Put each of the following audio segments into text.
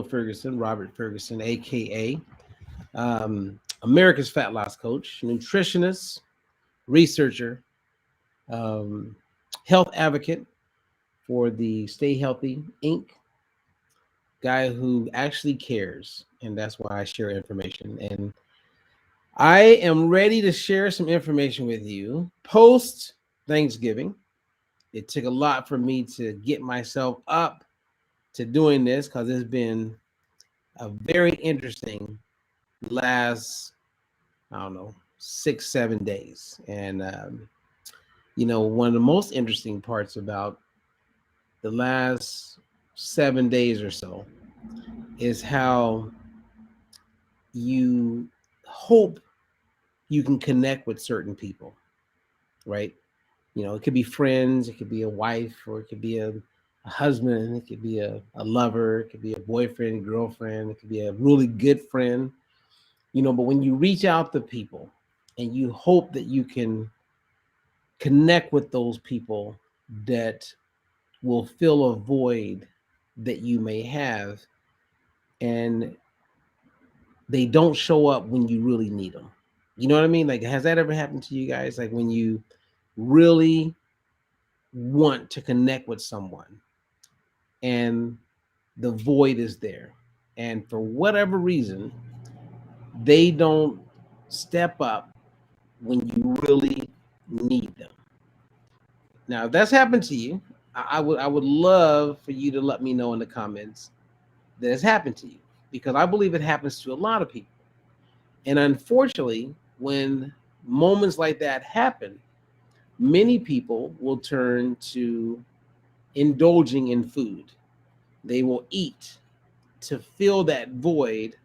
Ferguson, Robert Ferguson, aka America's Fat Loss Coach, nutritionist, researcher, um, health advocate for the Stay Healthy Inc. Guy who actually cares, and that's why I share information. And I am ready to share some information with you post Thanksgiving. It took a lot for me to get myself up to doing this because it's been a very interesting last, I don't know, 6, 7 days. And, one of the most interesting parts about the last 7 days or so is how you hope you can connect with certain people, right? It could be friends, it could be a wife, or it could be a husband, it could be a lover, it could be a boyfriend, girlfriend, it could be a really good friend, but when you reach out to people and you hope that you can connect with those people that will fill a void that you may have, and they don't show up when you really need them. You know what I mean? Like, has that ever happened to you guys? Like, when you really want to connect with someone and the void is there, and for whatever reason they don't step up when you really need them. Now, if that's happened to you, I would love for you to let me know in the comments that has happened to you, because I believe it happens to a lot of people. And unfortunately, when moments like that happen, many people will turn to indulging in food. They will eat to fill that void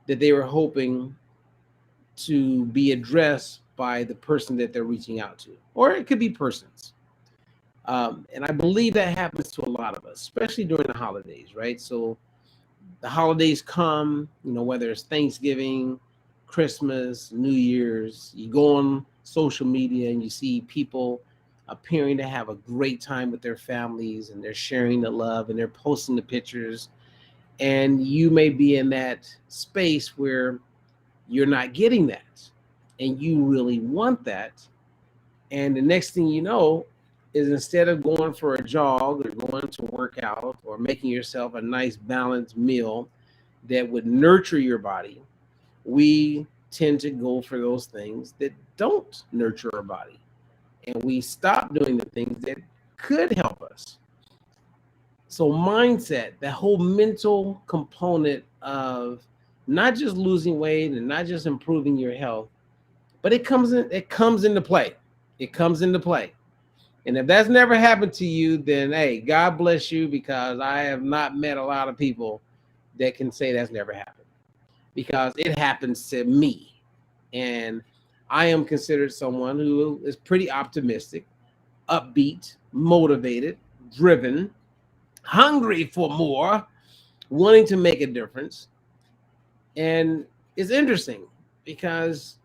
that they were hoping to be addressed by the person that they're reaching out to, or it could be persons. And I believe that happens to a lot of us, especially during the holidays, right? So the holidays come, whether it's Thanksgiving, Christmas, New Year's, you go on social media and you see people appearing to have a great time with their families, and they're sharing the love and they're posting the pictures. And you may be in that space where you're not getting that, and you really want that. And the next thing you know is, instead of going for a jog or going to work out or making yourself a nice balanced meal that would nurture your body, we tend to go for those things that don't nurture our body. And we stop doing the things that could help us. So mindset, that whole mental component of not just losing weight and not just improving your health, but it comes into play. It comes into play. And if that's never happened to you, then hey, God bless you, because I have not met a lot of people that can say that's never happened, because it happens to me. And I am considered someone who is pretty optimistic, upbeat, motivated, driven, hungry for more, wanting to make a difference. And it's interesting because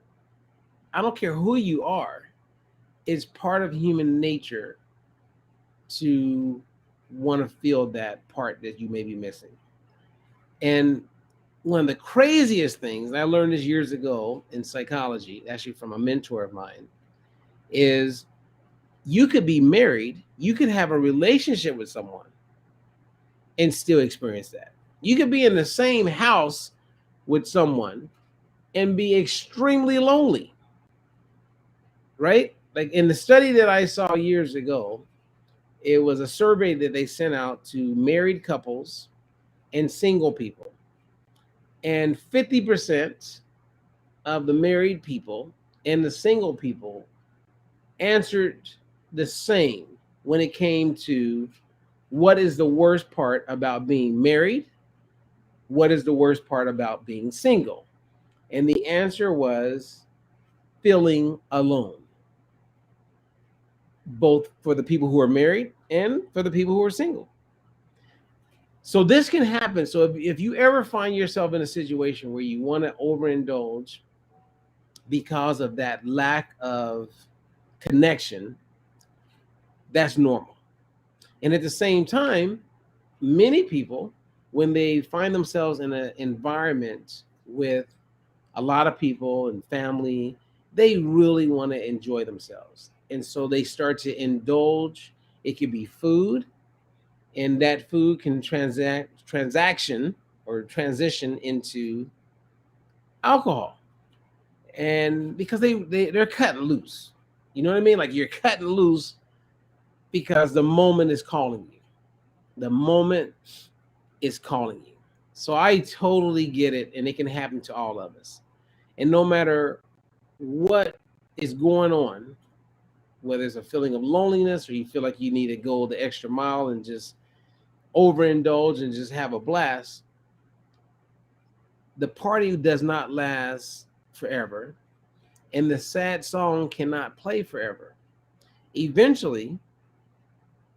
I don't care who you are, it's part of human nature to want to feel that part that you may be missing. And one of the craziest things, and I learned this years ago in psychology, actually from a mentor of mine, is you could be married, you could have a relationship with someone and still experience that. You could be in the same house with someone and be extremely lonely, right? Like in the study that I saw years ago, it was a survey that they sent out to married couples and single people. And 50% of the married people and the single people answered the same when it came to what is the worst part about being married, what is the worst part about being single. And the answer was feeling alone, both for the people who are married and for the people who are single. So this can happen. So if you ever find yourself in a situation where you want to overindulge because of that lack of connection, that's normal. And at the same time, many people when they find themselves in an environment with a lot of people and family, they really want to enjoy themselves. And so they start to indulge. It could be food, and that food can transaction or transition into alcohol. And because they're cutting loose. You know what I mean? Like you're cutting loose because the moment is calling you. The moment is calling you. So I totally get it, and it can happen to all of us. And no matter what is going on, whether it's a feeling of loneliness or you feel like you need to go the extra mile and just overindulge and just have a blast, the party does not last forever, and the sad song cannot play forever. Eventually,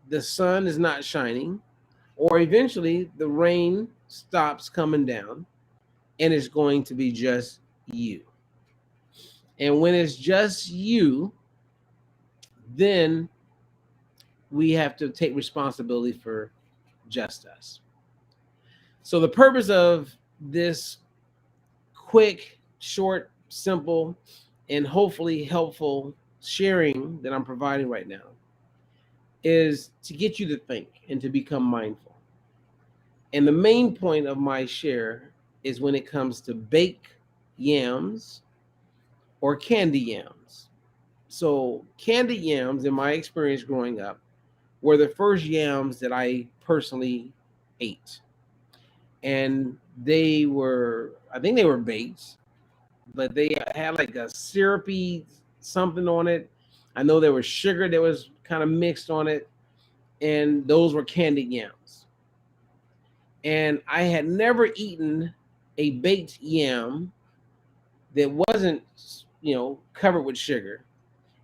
the sun is not shining, or eventually the rain stops coming down, and it's going to be just you. And when it's just you, then we have to take responsibility for just us. So, the purpose of this quick, short, simple, and hopefully helpful sharing that I'm providing right now is to get you to think and to become mindful. And the main point of my share is when it comes to baked yams or candy yams. So, candy yams, in my experience growing up, were the first yams that I personally ate. And they were, I think they were baked, but they had like a syrupy something on it. I know there was sugar that was kind of mixed on it, and those were candied yams. And I had never eaten a baked yam that wasn't, covered with sugar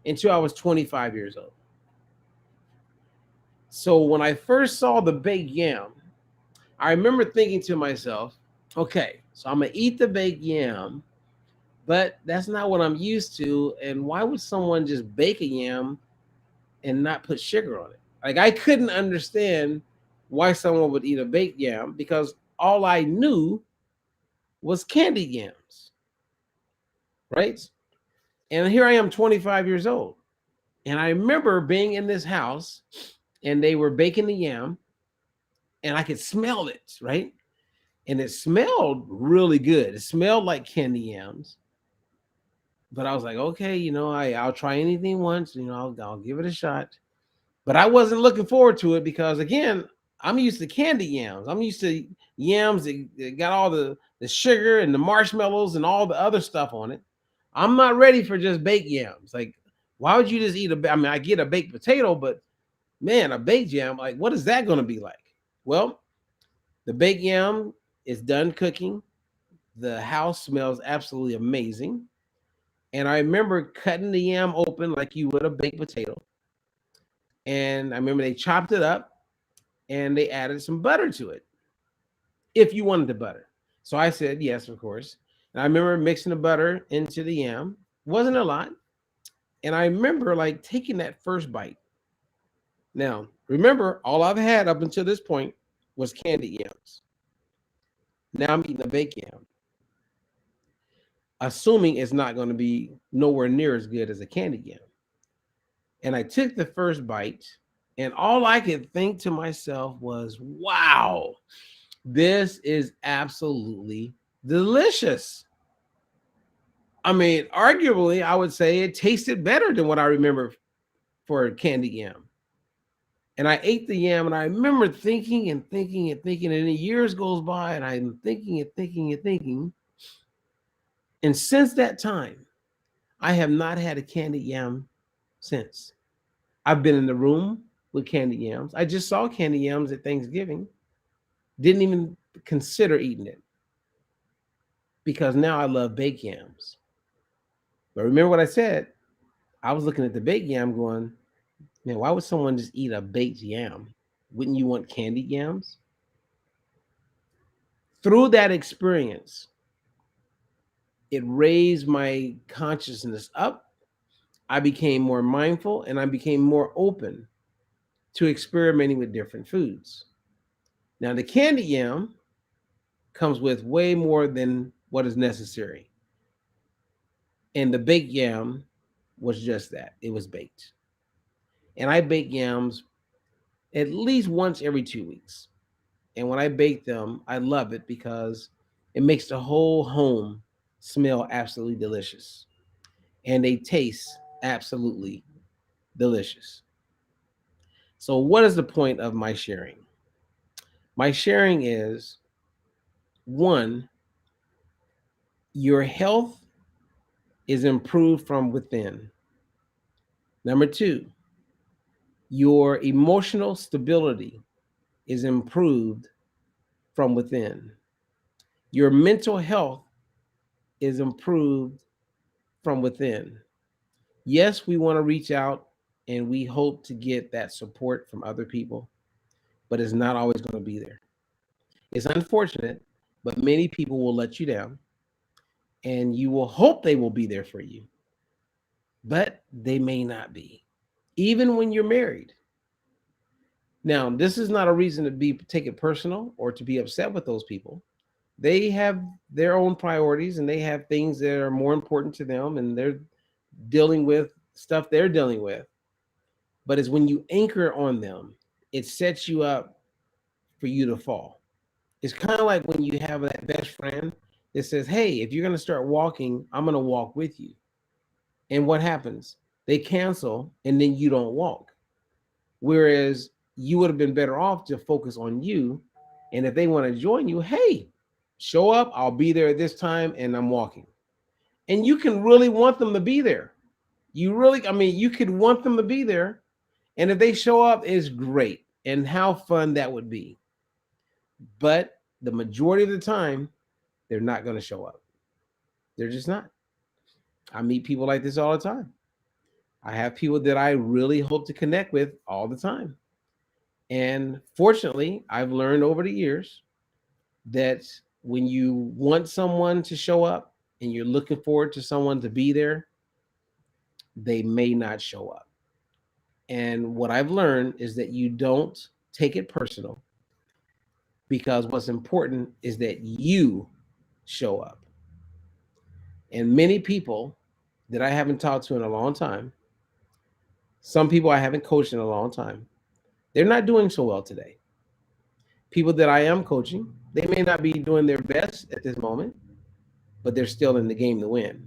until I was 25 years old. So when I first saw the baked yam, I remember thinking to myself, okay, so I'm gonna eat the baked yam, but that's not what I'm used to. And why would someone just bake a yam and not put sugar on it? Like I couldn't understand why someone would eat a baked yam because all I knew was candied yams, right? And here I am, 25 years old. And I remember being in this house and they were baking the yam and I could smell it, right? And it smelled really good. It smelled like candy yams. But I was like, okay, I'll try anything once, I'll give it a shot. But I wasn't looking forward to it because again, I'm used to candy yams. I'm used to yams that got all the sugar and the marshmallows and all the other stuff on it. I'm not ready for just baked yams. Like, why would you just eat I mean, I get a baked potato, but man, a baked yam, like, what is that going to be like? Well, the baked yam is done cooking. The house smells absolutely amazing. And I remember cutting the yam open like you would a baked potato. And I remember they chopped it up and they added some butter to it if you wanted the butter. So I said yes, of course. And I remember mixing the butter into the yam. Wasn't a lot. And I remember like taking that first bite. Now, remember, all I've had up until this point was candy yams. Now I'm eating a baked yam, assuming it's not going to be nowhere near as good as a candy yam. And I took the first bite, and all I could think to myself was, wow, this is absolutely delicious. I mean, arguably, I would say it tasted better than what I remember for a candy yam. And I ate the yam, and I remember thinking and thinking and thinking, and the years goes by, and I'm thinking and thinking and thinking. And since that time, I have not had a candy yam since. I've been in the room with candy yams. I just saw candy yams at Thanksgiving. Didn't even consider eating it because now I love baked yams. But remember what I said? I was looking at the baked yam going, man, why would someone just eat a baked yam? Wouldn't you want candied yams? Through that experience, it raised my consciousness up. I became more mindful and I became more open to experimenting with different foods. Now, the candy yam comes with way more than what is necessary. And the baked yam was just that. It was baked. And I bake yams at least once every 2 weeks. And when I bake them, I love it because it makes the whole home smell absolutely delicious. And they taste absolutely delicious. So, what is the point of my sharing? My sharing is one, your health is improved from within. Number two, your emotional stability is improved from within. Your mental health is improved from within. Yes, we want to reach out and we hope to get that support from other people, but it's not always going to be there. It's unfortunate, but many people will let you down and you will hope they will be there for you, but they may not be, even when you're married. Now, this is not a reason to be take it personal or to be upset with those people. They have their own priorities and they have things that are more important to them and they're dealing with stuff they're dealing with. But it's when you anchor on them, it sets you up for you to fall. It's kind of like when you have that best friend that says, "Hey, if you're going to start walking, I'm going to walk with you." And what happens? They cancel and then you don't walk. Whereas you would have been better off to focus on you. And if they want to join you, hey, show up. I'll be there at this time and I'm walking. And you can really want them to be there. You really, I mean, you could want them to be there. And if they show up, it's great. And how fun that would be. But the majority of the time, they're not going to show up. They're just not. I meet people like this all the time. I have people that I really hope to connect with all the time. And fortunately, I've learned over the years that when you want someone to show up and you're looking forward to someone to be there, they may not show up. And what I've learned is that you don't take it personal because what's important is that you show up. And many people that I haven't talked to in a long time, some people I haven't coached in a long time, they're not doing so well today. People that I am coaching, they may not be doing their best at this moment, but they're still in the game to win.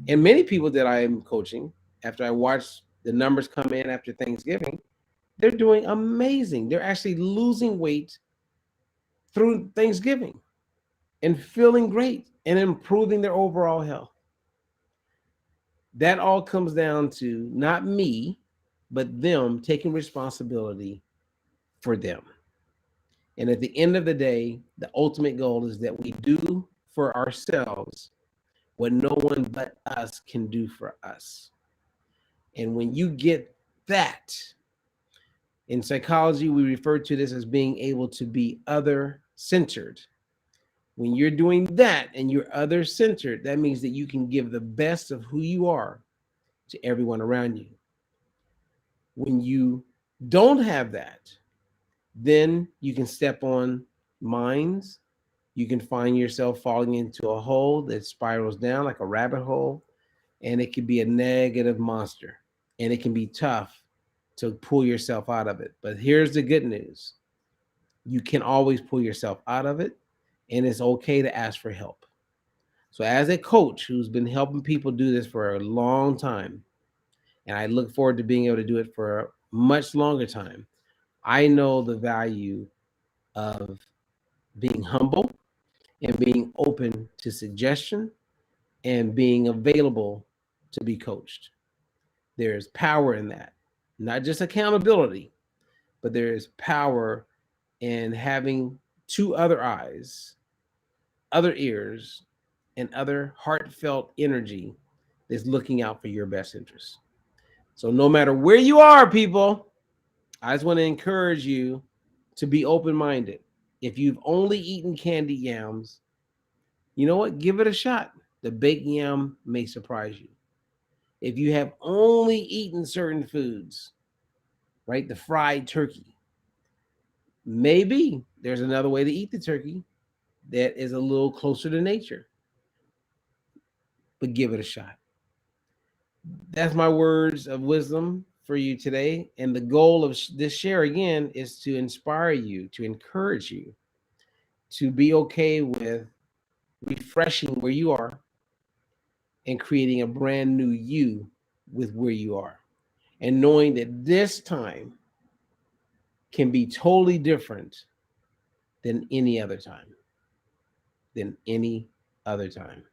And many people that I am coaching, after I watch the numbers come in after Thanksgiving, they're doing amazing. They're actually losing weight through Thanksgiving and feeling great and improving their overall health. That all comes down to not me, but them taking responsibility for them. And at the end of the day, the ultimate goal is that we do for ourselves what no one but us can do for us. And when you get that, in psychology, we refer to this as being able to be other centered. When you're doing that and you're other centered, that means that you can give the best of who you are to everyone around you. When you don't have that, then you can step on mines. You can find yourself falling into a hole that spirals down like a rabbit hole, and it can be a negative monster, and it can be tough to pull yourself out of it. But here's the good news. You can always pull yourself out of it, and it's okay to ask for help. So as a coach who's been helping people do this for a long time, and I look forward to being able to do it for a much longer time, I know the value of being humble and being open to suggestion and being available to be coached. There's power in that, not just accountability, but there is power in having two other eyes, other ears, and other heartfelt energy that's looking out for your best interests. So no matter where you are, people, I just want to encourage you to be open-minded. If you've only eaten candied yams, you know what? Give it a shot. The baked yam may surprise you. If you have only eaten certain foods, right? The fried turkey, maybe there's another way to eat the turkey that is a little closer to nature, but give it a shot. That's my words of wisdom for you today. And the goal of this share again is to inspire you, to encourage you, to be okay with refreshing where you are and creating a brand new you with where you are. And knowing that this time can be totally different than any other time. Than any other time.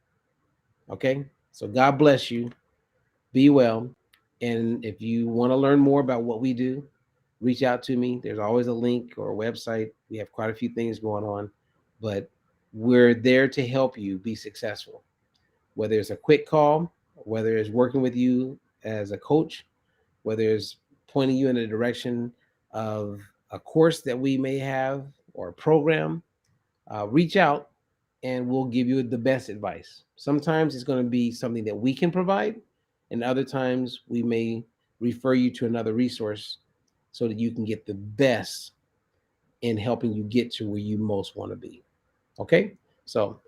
Okay? So God bless you. Be well. And if you want to learn more about what we do, reach out to me. There's always a link or a website. We have quite a few things going on, but we're there to help you be successful. Whether it's a quick call, whether it's working with you as a coach, whether it's pointing you in the direction of a course that we may have or a program, reach out and we'll give you the best advice. Sometimes it's going to be something that we can provide, and other times we may refer you to another resource so that you can get the best in helping you get to where you most want to be. Okay? So